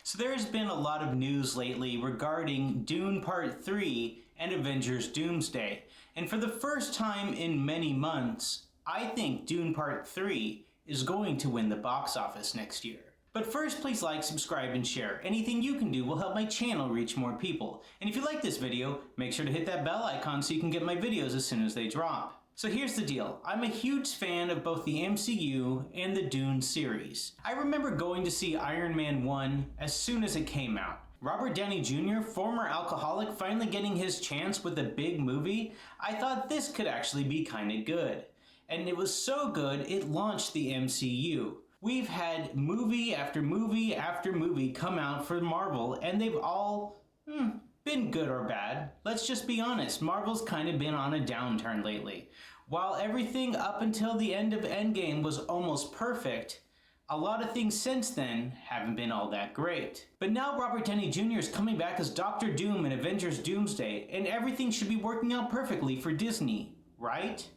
So there has been a lot of news lately regarding Dune Part 3 and Avengers Doomsday. And for the first time in many months, I think Dune Part 3 is going to win the box office next year. But first, please like, subscribe, and share. Anything you can do will help my channel reach more people. And if you like this video, make sure to hit that bell icon so you can get my videos as soon as they drop. So here's the deal. I'm a huge fan of both the MCU and the Dune series. I remember going to see Iron Man 1 as soon as it came out. Robert Downey Jr., former alcoholic, finally getting his chance with a big movie. I thought this could actually be kinda good. And it was so good, it launched the MCU. We've had movie after movie after movie come out for Marvel, and they've all, been good or bad. Let's just be honest, Marvel's kind of been on a downturn lately. While everything up until the end of Endgame was almost perfect, a lot of things since then haven't been all that great. But now Robert Downey Jr. is coming back as Dr. Doom in Avengers Doomsday, and everything should be working out perfectly for Disney, right?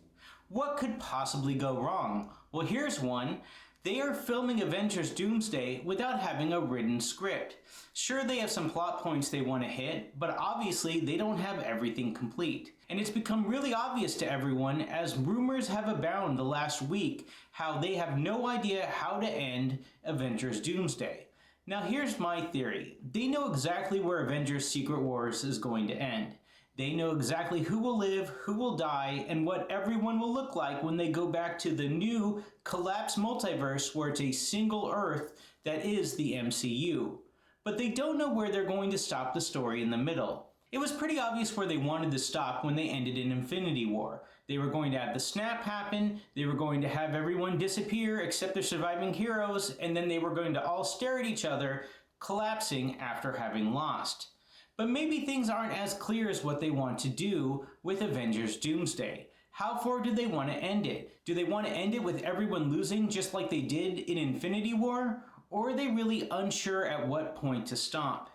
What could possibly go wrong? Well, here's one. They are filming Avengers Doomsday without having a written script. Sure, they have some plot points they want to hit, but obviously they don't have everything complete. And it's become really obvious to everyone as rumors have abounded the last week how they have no idea how to end Avengers Doomsday. Now here's my theory. They know exactly where Avengers Secret Wars is going to end. They know exactly who will live, who will die, and what everyone will look like when they go back to the new collapsed multiverse where it's a single Earth that is the MCU. But they don't know where they're going to stop the story in the middle. It was pretty obvious where they wanted to stop when they ended in Infinity War. They were going to have the snap happen, they were going to have everyone disappear except the surviving heroes, and then they were going to all stare at each other, collapsing after having lost. But maybe things aren't as clear as what they want to do with Avengers Doomsday. How far do they want to end it? Do they want to end it with everyone losing just like they did in Infinity War? Or are they really unsure at what point to stop?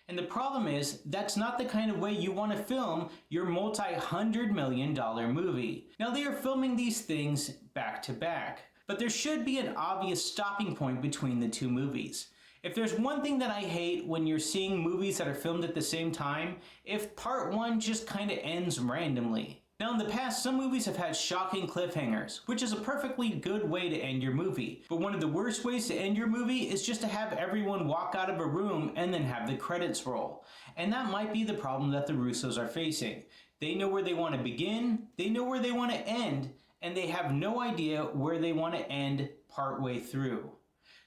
And the problem is, that's not the kind of way you want to film your multi-$100 million movie. Now they are filming these things back to back, but there should be an obvious stopping point between the two movies. If there's one thing that I hate when you're seeing movies that are filmed at the same time, if part one just kinda ends randomly. Now in the past, some movies have had shocking cliffhangers, which is a perfectly good way to end your movie. But one of the worst ways to end your movie is just to have everyone walk out of a room and then have the credits roll. And that might be the problem that the Russos are facing. They know where they want to begin, they know where they want to end, and they have no idea where they want to end partway through.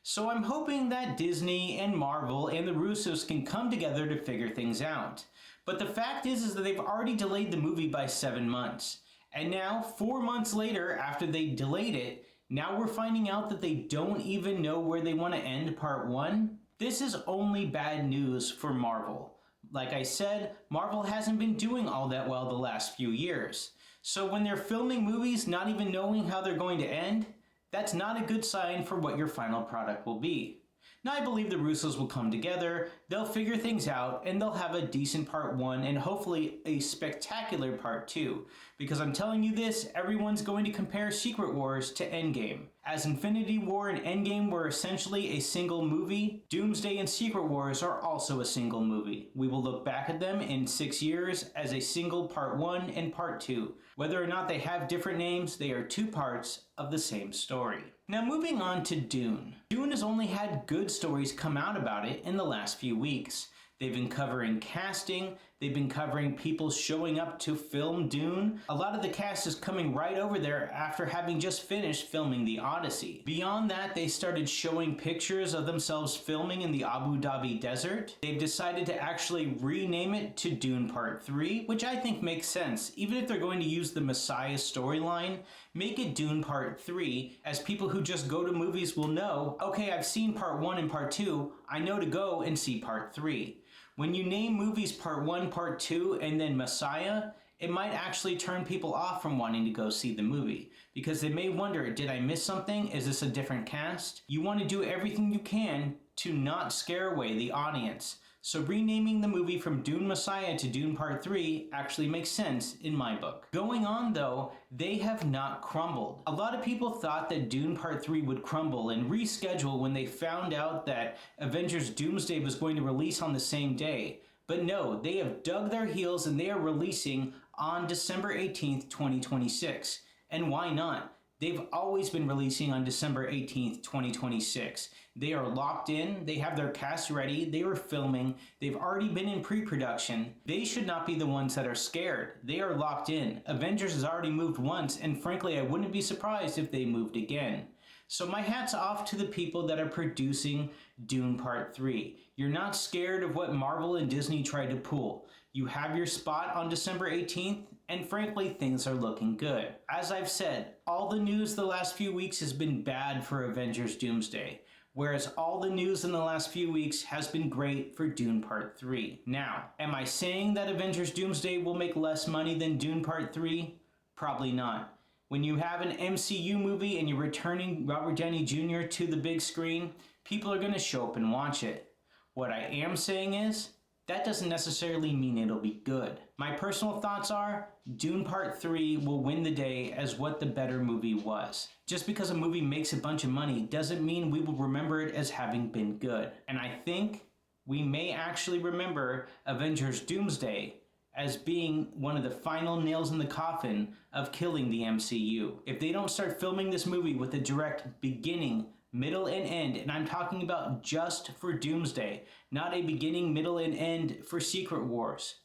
So I'm hoping that Disney and Marvel and the Russos can come together to figure things out. But the fact is that they've already delayed the movie by 7 months. And now, 4 months later after they delayed it, now we're finding out that they don't even know where they want to end part 1. This is only bad news for Marvel. Like I said, Marvel hasn't been doing all that well the last few years. So when they're filming movies not even knowing how they're going to end, that's not a good sign for what your final product will be. Now I believe the Russos will come together, they'll figure things out, and they'll have a decent part 1 and hopefully a spectacular part 2. Because I'm telling you this, everyone's going to compare Secret Wars to Endgame. As Infinity War and Endgame were essentially a single movie, Doomsday and Secret Wars are also a single movie. We will look back at them in 6 years as a single part 1 and part 2. Whether or not they have different names, they are 2 parts of the same story. Now moving on to Dune. Dune has only had good stories come out about it in the last few weeks. They've been covering casting, they've been covering people showing up to film Dune. A lot of the cast is coming right over there after having just finished filming the Odyssey. Beyond that, they started showing pictures of themselves filming in the Abu Dhabi desert. They've decided to actually rename it to Dune Part 3, which I think makes sense. Even if they're going to use the Messiah storyline, make it Dune Part 3, as people who just go to movies will know, okay, I've seen Part 1 and Part 2, I know to go and see Part 3. When you name movies Part 1, Part 2, and then Messiah, it might actually turn people off from wanting to go see the movie. Because they may wonder, did I miss something? Is this a different cast? You want to do everything you can to not scare away the audience. So renaming the movie from Dune Messiah to Dune Part 3 actually makes sense in my book. Going on though, they have not crumbled. A lot of people thought that Dune Part 3 would crumble and reschedule when they found out that Avengers Doomsday was going to release on the same day. But no, they have dug their heels and they are releasing on December 18th, 2026. And why not? They've always been releasing on December 18th, 2026. They are locked in, they have their cast ready, they were filming, they've already been in pre-production. They should not be the ones that are scared. They are locked in. Avengers has already moved once, and frankly, I wouldn't be surprised if they moved again. So my hat's off to the people that are producing Dune Part 3. You're not scared of what Marvel and Disney tried to pull. You have your spot on December 18th, and frankly, things are looking good. As I've said, all the news the last few weeks has been bad for Avengers Doomsday, whereas all the news in the last few weeks has been great for Dune Part 3. Now, am I saying that Avengers Doomsday will make less money than Dune Part 3? Probably not. When you have an MCU movie and you're returning Robert Downey Jr. to the big screen, people are going to show up and watch it. What I am saying is, that doesn't necessarily mean it'll be good. My personal thoughts are, Dune Part 3 will win the day as what the better movie was. Just because a movie makes a bunch of money doesn't mean we will remember it as having been good. And I think we may actually remember Avengers Doomsday as being one of the final nails in the coffin of killing the MCU. If they don't start filming this movie with a direct beginning, middle, and end, and I'm talking about just for Doomsday, not a beginning, middle, and end for Secret Wars.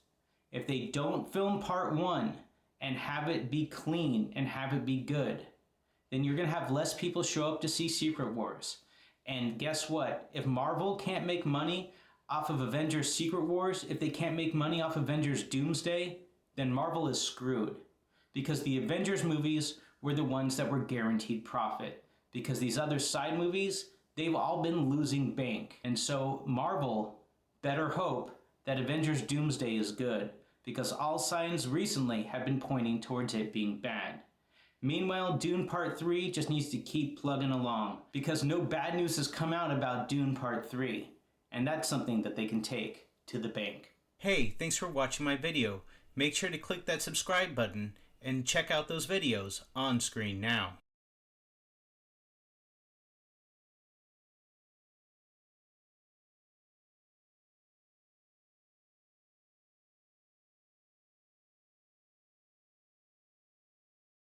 If they don't film Part 1 and have it be clean and have it be good, then you're going to have less people show up to see Secret Wars. And guess what? If Marvel can't make money off of Avengers Secret Wars, if they can't make money off Avengers Doomsday, then Marvel is screwed. Because the Avengers movies were the ones that were guaranteed profit. Because these other side movies, they've all been losing bank. And so Marvel better hope that Avengers Doomsday is good, because all signs recently have been pointing towards it being bad. Meanwhile, Dune Part 3 just needs to keep plugging along, because no bad news has come out about Dune Part 3. And that's something that they can take to the bank. Hey, thanks for watching my video. Make sure to click that subscribe button and check out those videos on screen now.